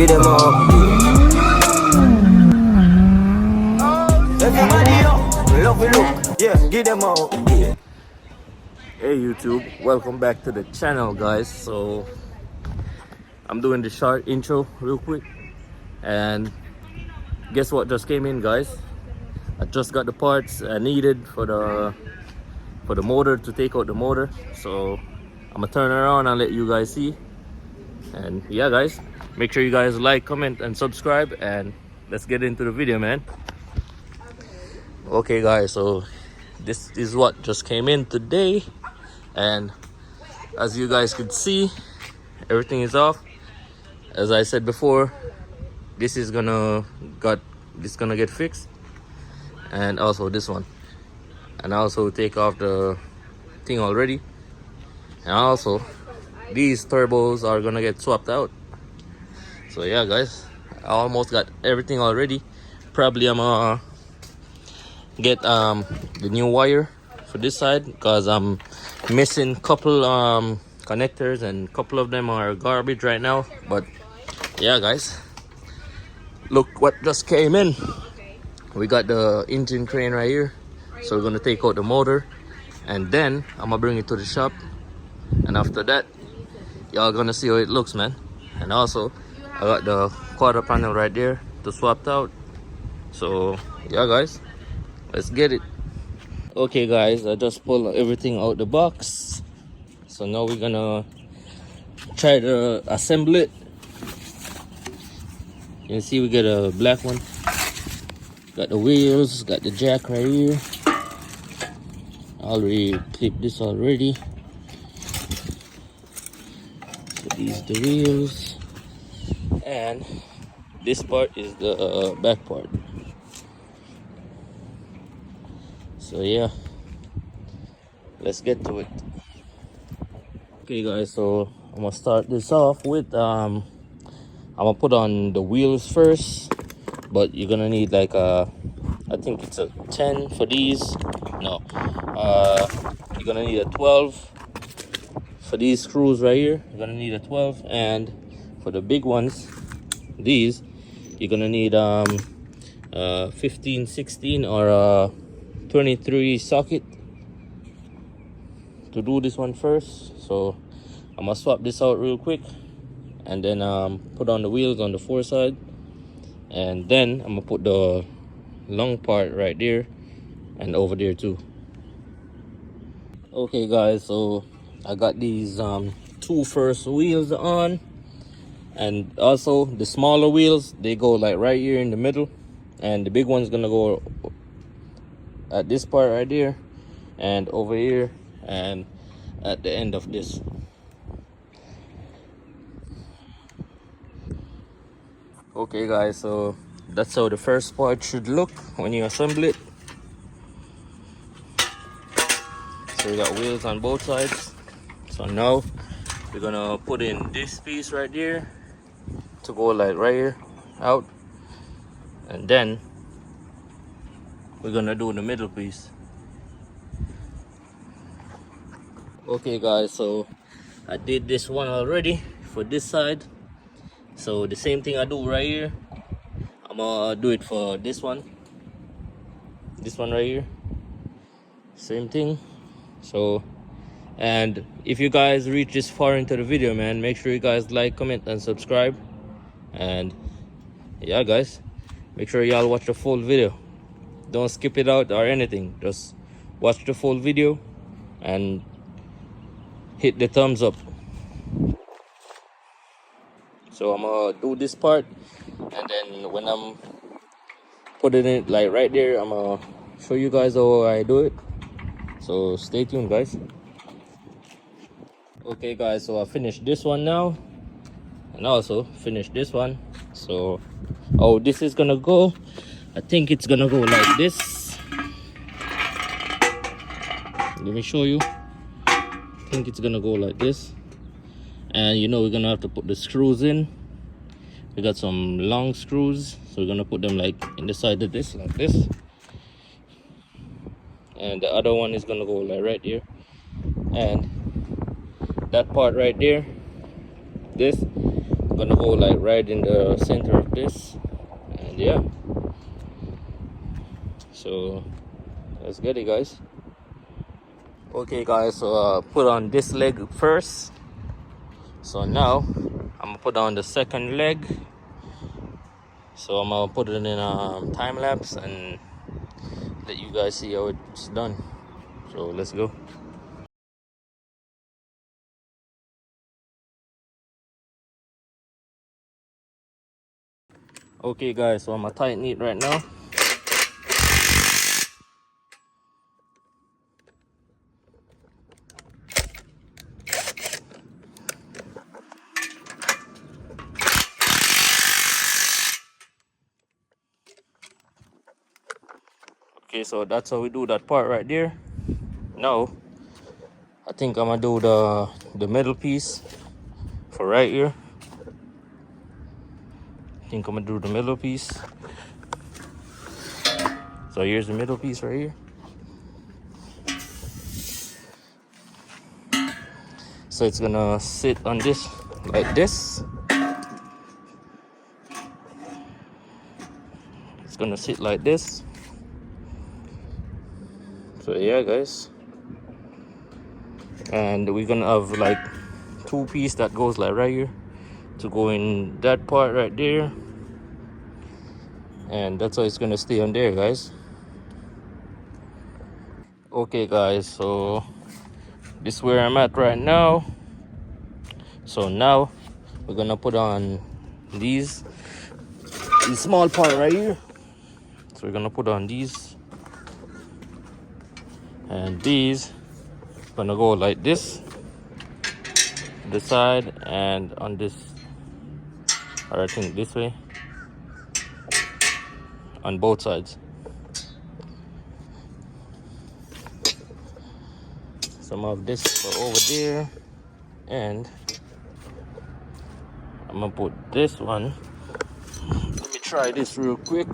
get them up. Everybody up, love we look, yeah, get them up. Yeah. Hey YouTube, welcome back to the channel guys. So I'm doing the short intro real quick, and guess what just came in guys. I just got the parts I needed for the motor, to take out the motor. So I'm gonna turn around and let you guys see. And yeah guys, make sure you guys like, comment and subscribe, and let's get into the video, man. Okay guys, so this is what just came in today, and as you guys could see, everything is off. As I said before, this is gonna get fixed, and also this one, and also take off the thing already, and also these turbos are gonna get swapped out. So yeah guys, I almost got everything already. Probably I'm gonna get the new wire for this side, because I'm missing couple connectors, and couple of them are garbage right now. But yeah guys, look what just came in. We got the engine crane right here, so we're gonna take out the motor, and then I'm gonna bring it to the shop, and after that y'all gonna see how it looks, man. And also I got the quarter panel right there to swap out. So yeah guys, let's get it. Okay guys, I just pulled everything out the box, so now we're gonna try to assemble it. You can see we got a black one, got the wheels, got the jack right here. I already clipped this already. So these the wheels, and this part is the back part. So yeah, let's get to it. Okay guys, so I'm gonna start this off with I'm gonna put on the wheels first, but you're gonna need like a, I think it's a 10 for these. No, you're gonna need a 12 for these screws right here. You're gonna need a 12, and for the big ones, these, you're gonna need 15, 16 or 23 socket to do this one first. So I'm gonna swap this out real quick, and then put on the wheels on the foreside, and then I'm gonna put the long part right there and over there too. Okay guys, so I got these two first wheels on, and also the smaller wheels, they go like right here in the middle, and the big one's gonna go at this part right there, and over here, and at the end of this. Okay guys, so that's how the first part should look when you assemble it. So we got wheels on both sides. So now we're gonna put in this piece right here to go like right here out, and then we're gonna do the middle piece. Okay guys, so I did this one already for this side. So the same thing I do right here, I'm gonna do it for this one right here, same thing. So, and if you guys reach this far into the video, man, make sure you guys like, comment and subscribe. And yeah guys, make sure y'all watch the full video. Don't skip it out or anything, just watch the full video and hit the thumbs up. So I'm gonna do this part, and then when I'm putting it like right there, I'm gonna show you guys how I do it. So stay tuned guys. Okay guys, so I finished this one now, and also finished this one. So how this is gonna go, I think it's gonna go like this. Let me show you. I think it's gonna go like this, and you know we're gonna have to put the screws in. We got some long screws, so we're gonna put them like in the side of this, like this, and the other one is gonna go like right here, and that part right there, this gonna go like right in the center of this, and yeah, so let's get it, guys. Okay guys, so put on this leg first. So now I'm gonna put on the second leg. So I'm gonna put it in time lapse and let you guys see how it's done. So let's go. Okay guys, so I'm gonna tighten it right now. Okay, so that's how we do that part right there. Now I think I'm gonna do the middle piece for right here. I think I'm gonna do the middle piece. So here's the middle piece right here. So it's gonna sit on this like this. It's gonna sit like this. So yeah guys, and we're gonna have like two piece that goes like right here to go in that part right there, and that's how it's gonna stay on there, guys. Okay guys, so this is where I'm at right now. So now we're gonna put on these small part right here. So we're gonna put on these, and these gonna go like this to the side, and on this, or I think this way, on both sides. Some of this for over there, and I'm gonna put this one. Let me try this real quick.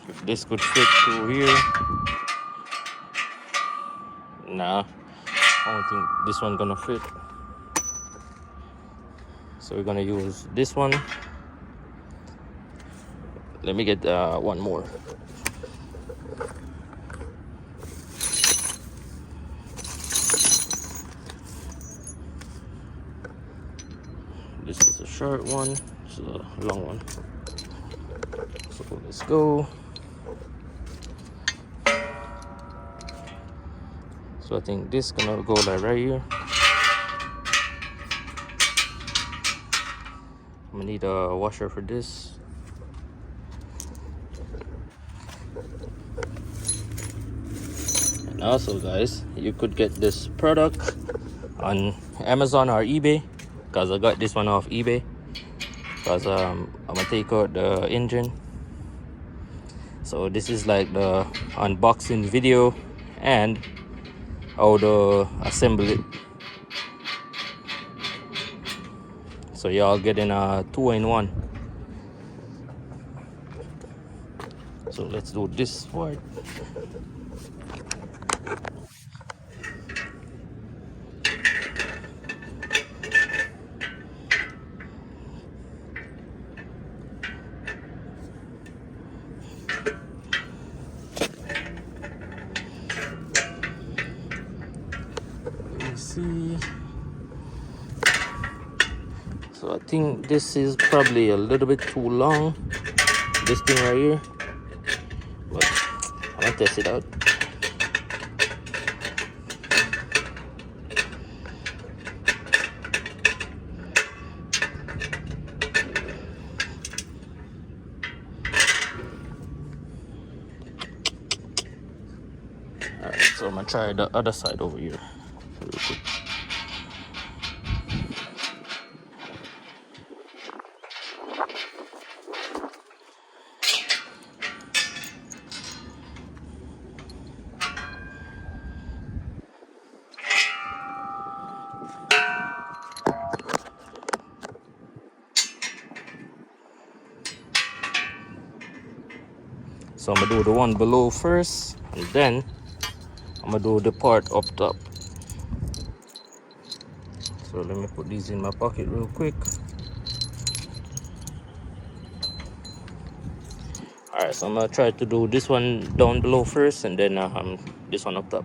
If this could fit through here. Nah, I don't think this one gonna fit. So we're gonna use this one. Let me get one more. This is a short one, this is a long one. So let's go. So I think this gonna go like right here. I'm gonna need a washer for this. And also guys, you could get this product on Amazon or eBay, because I got this one off eBay, because I'm gonna take out the engine. So this is like the unboxing video and how to assemble it. So y'all getting a 2-in-1. So let's do this part. See, so I think this is probably a little bit too long, this thing right here, but I'm gonna test it out. Alright, so I'm gonna try the other side over here real quick. So I'm gonna do the one below first, and then I'm gonna do the part up top. So So let me put these in my pocket real quick. Alright, so I'm gonna try to do this one down below first, and then this one up top.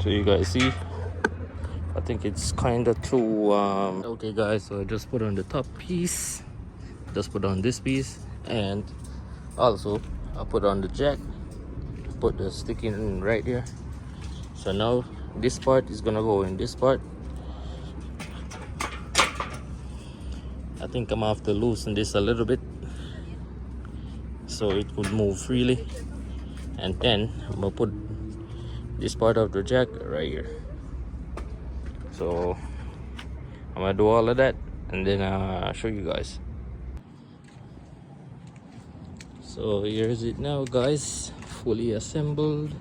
So you guys see, I think it's kind of too okay guys, so I just put on the top piece, just put on this piece, and also I put on the jack, put the stick in right here. So now this part is gonna go in this part. I think I'm gonna have to loosen this a little bit so it could move freely, and then I'm gonna put this part of the jack right here. So I'm gonna do all of that and then I'll show you guys. So here's it now guys, fully assembled.